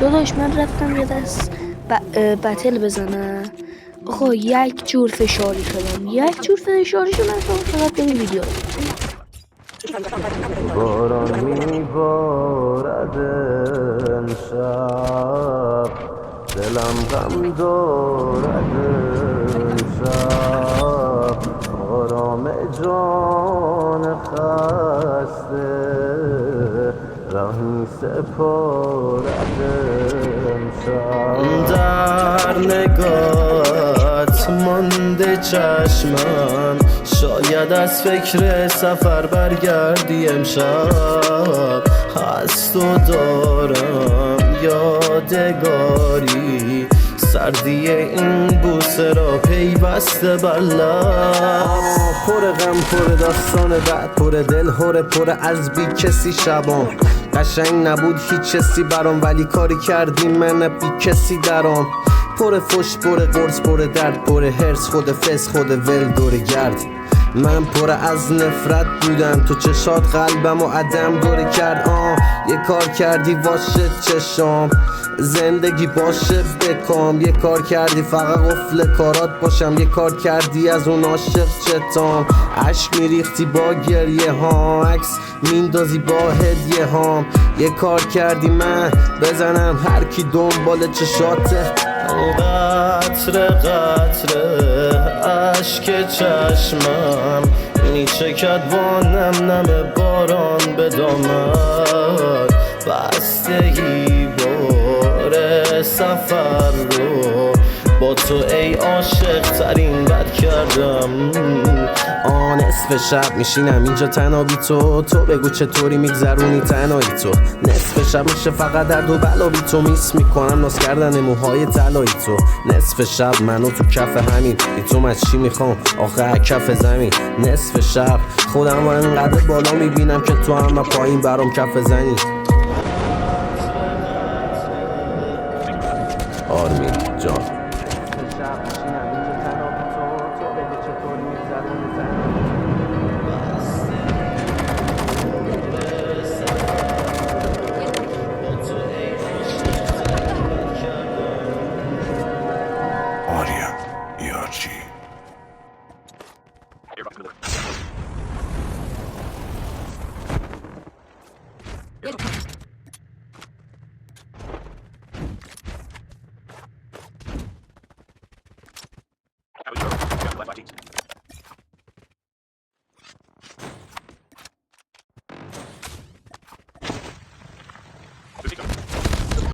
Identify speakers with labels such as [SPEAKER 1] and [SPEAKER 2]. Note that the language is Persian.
[SPEAKER 1] داداش من رفتم یه دست بتل بزنم. آقا یک جور فشاری شدم، یک جور فشاری شدم. فقط بریم ویدیو
[SPEAKER 2] باران میبارد امشب، دلم غم دارد امشب، آرام جان خسته رهی سپارد امشب. در نگات مانده چشمم، شاید از فکر سفر برگردی امشب. از تو دارم یادگاری، سردی این بوسه را پیوسته بر لب. پر غم، پر داستان بعد، پر دل هره، پر از بی کسی شبام. قشنگ نبود هیچ چیزی برام، ولی کاری کردی من بی کسی درام. پر فش، پر قرص، پر درد، پر هرس، خود فس، خود ول دور گرد. من پر از نفرت بودم، تو چشات قلبم و عدم دوره کرد. یه کار کردی واسه چشام، زندگی باشه بکام. یه کار کردی فقط قفل کارات باشم، یه کار کردی از اون عاشق چتام. عشق میریختی با گریه ها، عکس میندازی با هدیه هام. یه کار کردی من بزنم هر کی دنبال چشاته. قطره قطره عشق چشمم میچکد با نم نم باران به دامن. بستگی بار سفر رو با تو ای عاشق ترین بد کردم. نصف شب میشینم اینجا تنها بی تو بگو چطوری میگذرونی تنهایی تو. نصف شب میشه فقط درد و بلا بی تو، میس میکنم ناز کردن موهای طلایی تو. نصف شب منو تو کف همین، بی تو من چی میخوام آخه کف زمین. نصف شب خودم رو انقدر بالا میبینم که تو هم پایین برام کف زنی. آرمین جان.